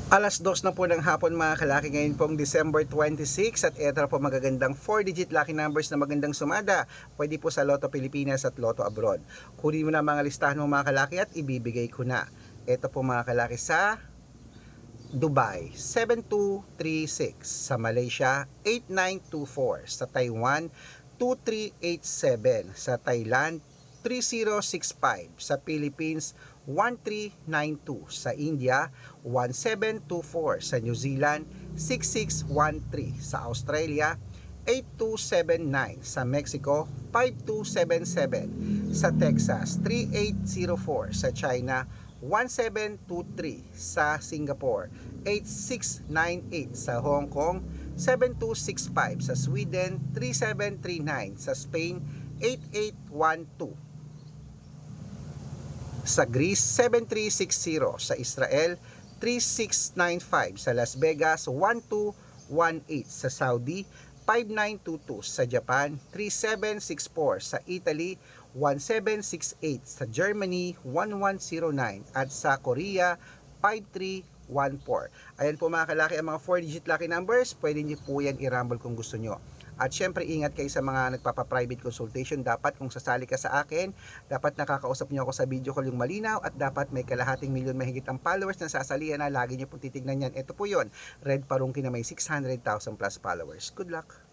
2:00 na po ng hapon mga kalaki, ngayon pong December 26 at eto po magagandang 4-digit lucky numbers na magandang sumada. Pwede po sa Lotto Pilipinas at Lotto Abroad. Kunin mo na mga listahan mo mga kalaki at ibibigay ko na. Eto po mga kalaki sa Dubai 7236, sa Malaysia 8924, sa Taiwan 2387, sa Thailand 3065, sa Philippines 1392, sa India 1724, sa New Zealand 6613, sa Australia 8279, sa Mexico 5277, sa Texas 3804, sa China 1723, sa Singapore 8698, sa Hong Kong 7265, sa Sweden 3739, sa Spain 8812, sa Greece 7360, sa Israel 3695, sa Las Vegas 1218, sa Saudi 5922, sa Japan 3764, sa Italy 1768, sa Germany 1109, at sa Korea 5314. Ayan po mga kalaki ang mga 4-digit lucky numbers. Pwede niyo po yan i-rumble kung gusto nyo. At syempre ingat kayo sa mga nagpapa-private consultation. Dapat kung sasali ka sa akin, dapat nakakausap niyo ako sa video call yung malinaw, at dapat may kalahating milyon mahigit ang followers na sasalihan na lagi niyo pong titignan yan. Ito po yon, Red Parungki na may 600,000 plus followers. Good luck!